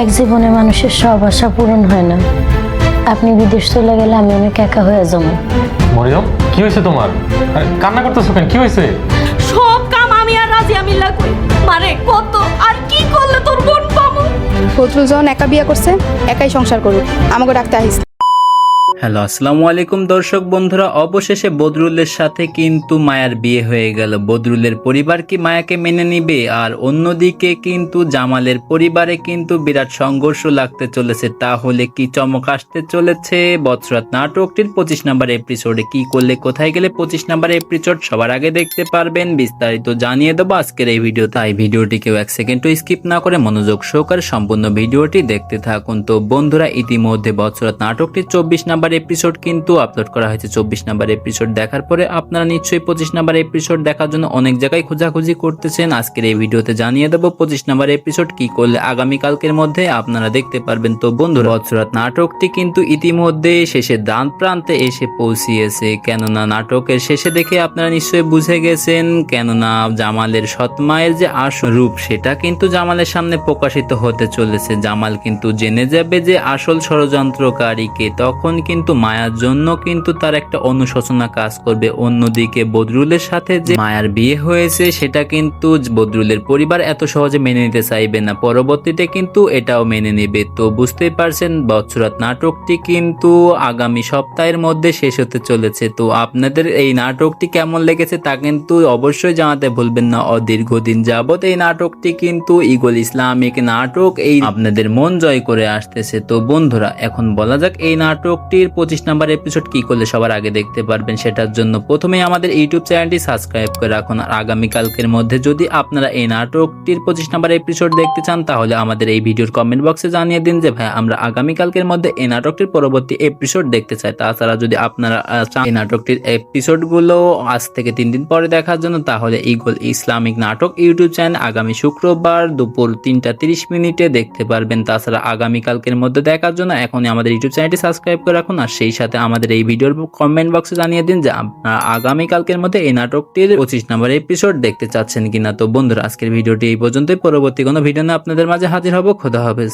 এক জীবনে মানুষের সব আশা পূরণ হয় না। আপনি বিদেশ চলে গেলে আমি অনেক একা হয়ে যাবো। মরিয়ম, কি হয়েছে তোমার? আরে কান্না করতেছো কেন? কি হয়েছে? সব কাম আমি আর রাজিয়া মিল্লা করি। মারে কত আর কি করলে তোর বোন পাবো? বদরুল যখন একা বিয়ে করছে একাই সংসার করুক, আমাকে ডাকতে আহিস। হ্যালো, আসসালামু আলাইকুম দর্শক বন্ধুরা। অবশেষে বদরুলের সাথে কিন্তু মায়ার বিয়ে হয়ে গেল। বদরুলের পরিবার কি মায়াকে মেনে নিবে? আর অন্যদিকে কিন্তু জামালের পরিবারে কিন্তু বিরাট সংঘর্ষ লাগতে চলেছে। তাহলে কি চমক আসতে চলেছে বৎসরাত নাটকটির 25 নম্বর এপিসোডে? কি করলে কোথায় গেলে 25 নম্বর এপিসোড সবার আগে দেখতে পারবেন, বিস্তারিত জানিয়ে দেবো আজকের এই ভিডিও। তাই ভিডিওটি কেউ এক সেকেন্ডও স্কিপ না করে মনোযোগ সহকারে সম্পূর্ণ ভিডিওটি দেখতে থাকুন। তো বন্ধুরা, ইতিমধ্যে বৎসরাত নাটকটির 24 নম্বর এপিসোড কিন্তু আপলোড করা হয়েছে। 24 নম্বর এপিসোড দেখার পরে আপনারা নিশ্চয়ই 25 নম্বর এপিসোড দেখার জন্য অনেক জায়গায় খোঁজাখুঁজি করতেছেন। আজকের এই ভিডিওতে জানিয়ে দেবো 25 নম্বর এপিসোড কি করলে আগামীকালকের মধ্যে আপনারা দেখতে পারবেন। তো বন্ধুরা, বৎসরাত নাটকটি কিন্তু ইতিমধ্যে শেষের দান প্রান্তে এসে পৌঁছিয়েছে। কেননা নাটকের শেষে দেখে আপনারা নিশ্চয়ই বুঝে গেছেন, কেননা জামালের সৎমায়ের যে আসল রূপ সেটা কিন্তু জামালের সামনে প্রকাশিত হতে চলেছে। জামাল কিন্তু জেনে যাবে যে আসল ষড়যন্ত্রকারীকে। তখন কিন্তু মায়ার জন্য কিন্তু তার একটা অনুশোচনা কাজ করবে। অন্যদিকে বদরুলের সাথে যে মায়ার বিয়ে হয়েছে সেটা কিন্তু বদরুলের পরিবার এত সহজে মেনে নিতে চাইবে না। পরবর্তীতে কিন্তু এটাও মেনে নেবে। তো বুঝতেই পারছেন বৎসরাত নাটকটি কিন্তু আগামী সপ্তাহের মধ্যে শেষ হতে চলেছে। তো আপনাদের এই নাটকটি কেমন লেগেছে তা কিন্তু অবশ্যই জানাতে ভুলবেন না। দীর্ঘদিন যাবত এই নাটকটি কিন্তু ঈগল ইসলামিক নাটক এই আপনাদের মন জয় করে আসতেছে। তো বন্ধুরা, এখন বলা যাক এই নাটকটির 25 নম্বর এপিসোড কি করলে সবার আগে দেখতে পারবেন। সেটার জন্য প্রথমে আমাদের ইউটিউব চ্যানেলটি সাবস্ক্রাইব করে রাখুন। আর আগামীকালকের মধ্যে যদি আপনারা এই নাটকটির 25 নম্বর এপিসোড দেখতে চান তাহলে আমাদের এই ভিডিওর কমেন্ট বক্সে জানিয়ে দিন যে ভাই আমরা আগামীকালকের মধ্যে এই নাটকটির পরবর্তী এপিসোড দেখতে চাই। তাছাড়া যদি আপনারা চান এই নাটকটির এপিসোডগুলো আজ থেকে 3 দিন পরে দেখার জন্য তাহলে ঈগল ইসলামিক নাটক ইউটিউব চ্যানেল আগামী শুক্রবার দুপুর 3টা 30 মিনিটে দেখতে পারবেন। তাছাড়া আগামীকালকের মধ্যে দেখার জন্য এখনই আমাদের ইউটিউব চ্যানেলটি সাবস্ক্রাইব করে রাখুন। আর সেই সাথে আমাদের এই ভিডিওর কমেন্ট বক্সে জানিয়ে দিন যে আপনারা আগামীকালকের মধ্যে এই নাটকটির 25 নম্বর এপিসোড দেখতে চাচ্ছেন কিনা। তো বন্ধুরা, আজকের ভিডিওটি এই পর্যন্তই। পরবর্তী কোনো ভিডিও নিয়ে আপনাদের মাঝে হাজির হব। খোদা হাফেজ।